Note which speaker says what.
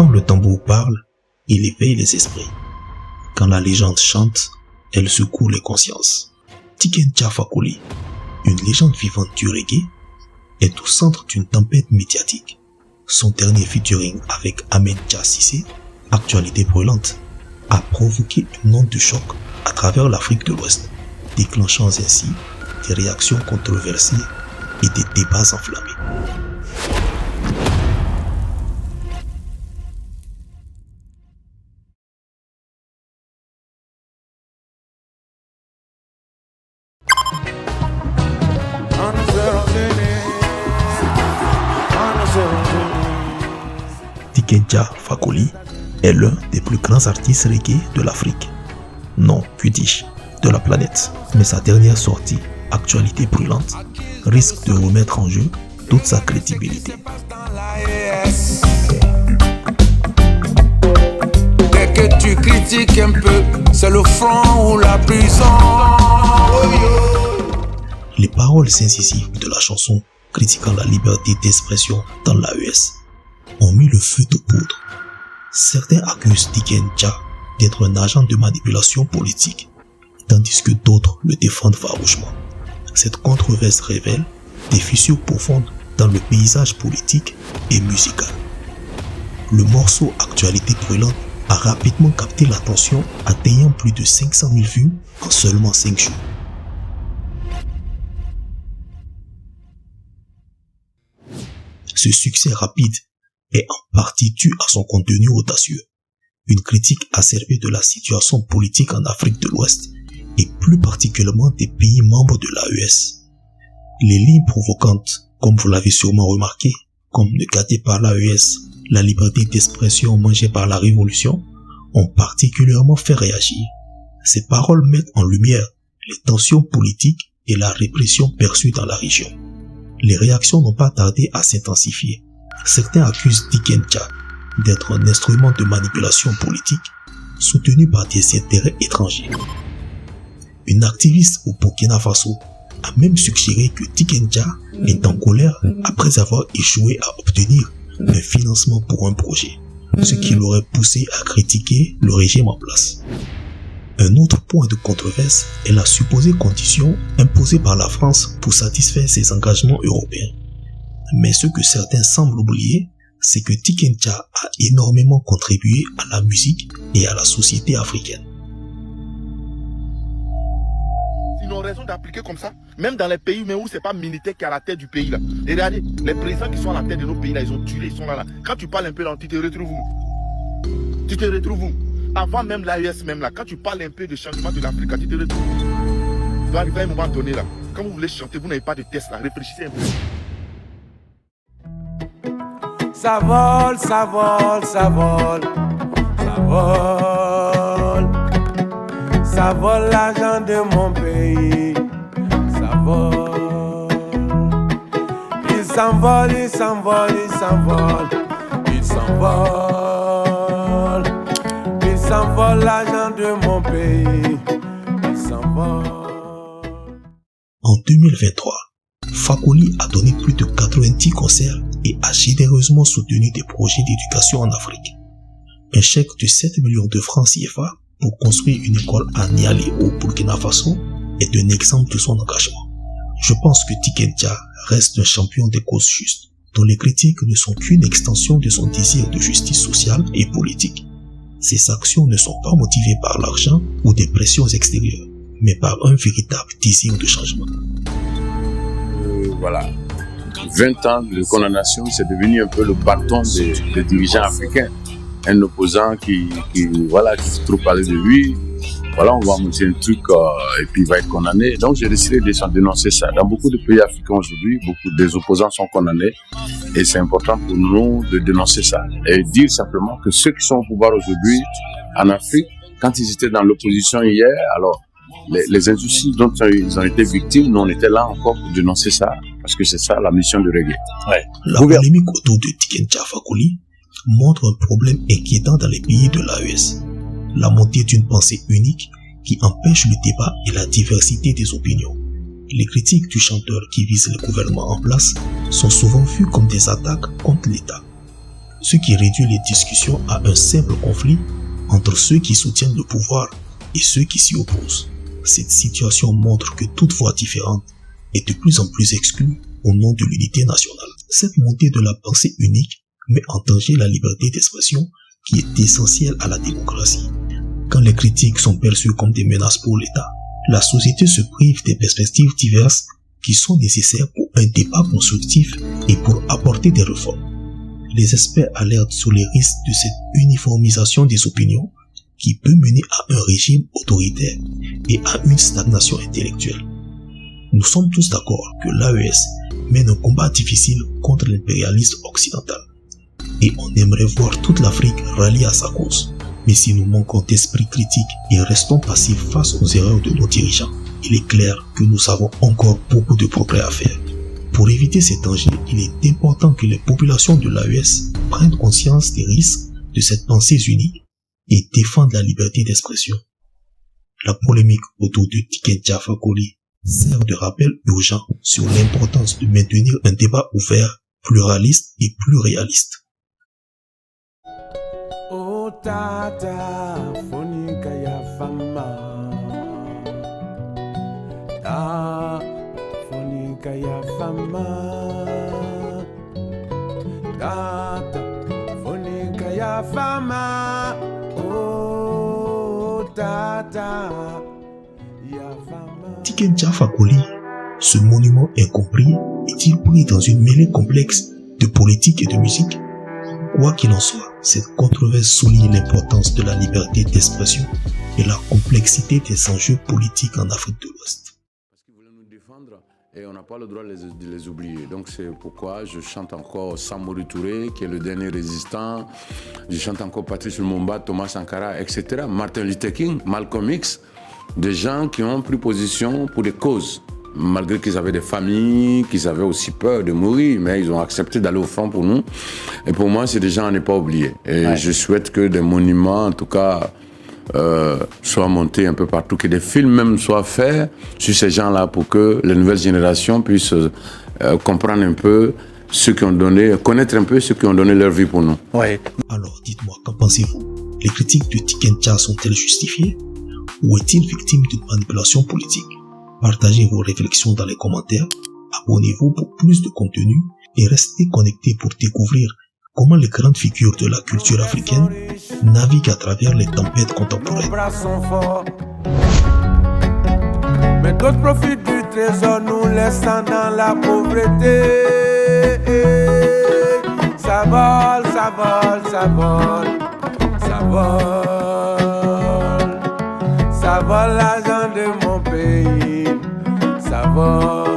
Speaker 1: Quand le tambour parle, il éveille les esprits. Quand la légende chante, elle secoue les consciences. Tiken Jah Fakoly, une légende vivante du reggae, est au centre d'une tempête médiatique. Son dernier featuring avec Ahmed Jah Cissé, actualité brûlante, a provoqué une onde de choc à travers l'Afrique de l'Ouest, déclenchant ainsi des réactions controversées et des débats enflammés. Tiken Jah Fakoly est l'un des plus grands artistes reggae de l'Afrique. Non, que dis-je, de la planète. Mais sa dernière sortie, actualité brûlante, risque de remettre en jeu toute sa crédibilité.
Speaker 2: Dès que tu critiques un peu, c'est le front ou la prison.
Speaker 1: Les paroles incisives de la chanson critiquant la liberté d'expression dans l'AES ont mis le feu de poudre. Certains accusent Tiken Jah d'être un agent de manipulation politique, tandis que d'autres le défendent farouchement. Cette controverse révèle des fissures profondes dans le paysage politique et musical. Le morceau Actualité brûlante a rapidement capté l'attention, atteignant plus de 500 000 vues en seulement 5 jours. Ce succès rapide est en partie dû à son contenu audacieux, une critique acerbe de la situation politique en Afrique de l'Ouest et plus particulièrement des pays membres de l'AES. Les lignes provocantes, comme vous l'avez sûrement remarqué, comme ne gâtez pas l'AES, la liberté d'expression mangée par la révolution, ont particulièrement fait réagir. Ces paroles mettent en lumière les tensions politiques et la répression perçue dans la région. Les réactions n'ont pas tardé à s'intensifier. Certains accusent Tiken Jah d'être un instrument de manipulation politique soutenu par des intérêts étrangers. Une activiste au Burkina Faso a même suggéré que Tiken Jah est en colère après avoir échoué à obtenir un financement pour un projet, ce qui l'aurait poussé à critiquer le régime en place. Un autre point de controverse est la supposée condition imposée par la France pour satisfaire ses engagements européens. Mais ce que certains semblent oublier, c'est que Tiken Jah a énormément contribué à la musique et à la société africaine.
Speaker 3: Ils ont raison d'appliquer comme ça, même dans les pays où c'est pas militaire qui est à la tête du pays là. Et regardez, les présidents qui sont à la tête de nos pays là, ils ont tué, ils sont là. Quand tu parles un peu là, tu te retrouves où? Tu te retrouves où? Avant même l'AES même là, quand tu parles un peu de changement de l'Afrique, tu te retrouves où? Tu vas arriver à un moment donné là. Quand vous voulez chanter, vous n'avez pas de test là, réfléchissez un peu.
Speaker 2: Ça vole, ça vole, ça vole, ça vole. Ça vole l'argent de mon pays, ça vole. Il s'envole, il s'envole, il s'envole, il s'envole. Il s'envole l'argent de mon pays, il s'envole.
Speaker 1: En 2023, Fakoly a donné plus de 90 concerts et a généreusement soutenu des projets d'éducation en Afrique. Un chèque de 7 millions de francs CFA pour construire une école à Nialé au Burkina Faso est un exemple de son engagement. Je pense que Tiken Jah reste un champion des causes justes, dont les critiques ne sont qu'une extension de son désir de justice sociale et politique. Ses actions ne sont pas motivées par l'argent ou des pressions extérieures, mais par un véritable désir de changement.
Speaker 4: Voilà, 20 ans de condamnation, c'est devenu un peu le bâton des dirigeants africains. Un opposant qui fait trop parler de lui, voilà, on va monter un truc et puis il va être condamné. Donc j'ai décidé de dénoncer ça. Dans beaucoup de pays africains aujourd'hui, beaucoup des opposants sont condamnés et c'est important pour nous de dénoncer ça. Et dire simplement que ceux qui sont au pouvoir aujourd'hui en Afrique, quand ils étaient dans l'opposition hier, alors les injustices dont ils ont été victimes, nous on était là encore pour dénoncer ça, parce que c'est ça la mission du reggae.
Speaker 1: Ouais. La polémique autour de Tiken Jah Fakoly montre un problème inquiétant dans les pays de l'AES. La montée d'une pensée unique qui empêche le débat et la diversité des opinions. Les critiques du chanteur qui visent le gouvernement en place sont souvent vues comme des attaques contre l'État. ce qui réduit les discussions à un simple conflit entre ceux qui soutiennent le pouvoir et ceux qui s'y opposent. Cette situation montre que toute voix différente est de plus en plus exclue au nom de l'unité nationale. Cette montée de la pensée unique met en danger la liberté d'expression qui est essentielle à la démocratie. Quand les critiques sont perçues comme des menaces pour l'État, la société se prive des perspectives diverses qui sont nécessaires pour un débat constructif et pour apporter des réformes. Les experts alertent sur les risques de cette uniformisation des opinions qui peut mener à un régime autoritaire et à une stagnation intellectuelle. Nous sommes tous d'accord que l'AES mène un combat difficile contre l'impérialisme occidental et on aimerait voir toute l'Afrique rallier à sa cause. Mais si nous manquons d'esprit critique et restons passifs face aux erreurs de nos dirigeants, il est clair que nous avons encore beaucoup de progrès à faire. Pour éviter ces dangers, il est important que les populations de l'AES prennent conscience des risques de cette pensée unie et défendent la liberté d'expression. La polémique autour de Tiken Jah Fakoly sert de rappel urgent sur l'importance de maintenir un débat ouvert, pluraliste et plus réaliste.
Speaker 2: Oh tata, fonika ya fama. Ta, fonika ya fama. Tata, fonika ya fama. Oh tata, ya fama.
Speaker 1: Tiken Jah Fakoly, ce monument incompris, est-il pris dans une mêlée complexe de politique et de musique? Quoi qu'il en soit, cette controverse souligne l'importance de la liberté d'expression et la complexité des enjeux politiques en Afrique de l'Ouest.
Speaker 4: Parce qu'ils voulaient nous défendre et on n'a pas le droit de les oublier. Donc c'est pourquoi je chante encore Samori Touré, qui est le dernier résistant. Je chante encore Patrice Lumumba, Thomas Sankara, etc. Martin Luther King, Malcolm X, des gens qui ont pris position pour des causes. Malgré qu'ils avaient des familles, qu'ils avaient aussi peur de mourir, mais ils ont accepté d'aller au front pour nous. Et pour moi, c'est des gens à ne pas oublier. Et je souhaite que des monuments, en tout cas, soient montés un peu partout, que des films même soient faits sur ces gens-là pour que les nouvelles générations puissent comprendre un peu ceux qui ont donné, connaître un peu ceux qui ont donné leur vie pour nous.
Speaker 1: Ouais. Alors, dites-moi, qu'en pensez-vous? Les critiques de Tiken Jah sont-elles justifiées? Ou est-il victime d'une manipulation politique? Partagez vos réflexions dans les commentaires, abonnez-vous pour plus de contenu et restez connectés pour découvrir comment les grandes figures de la culture africaine naviguent à travers les tempêtes contemporaines.
Speaker 2: Nos bras sont forts, mais d'autres profitent du trésor, nous laissant dans la pauvreté. Ça vole, ça vole, ça vole, ça vole, ça vole l'argent de mon pays. Ça vole.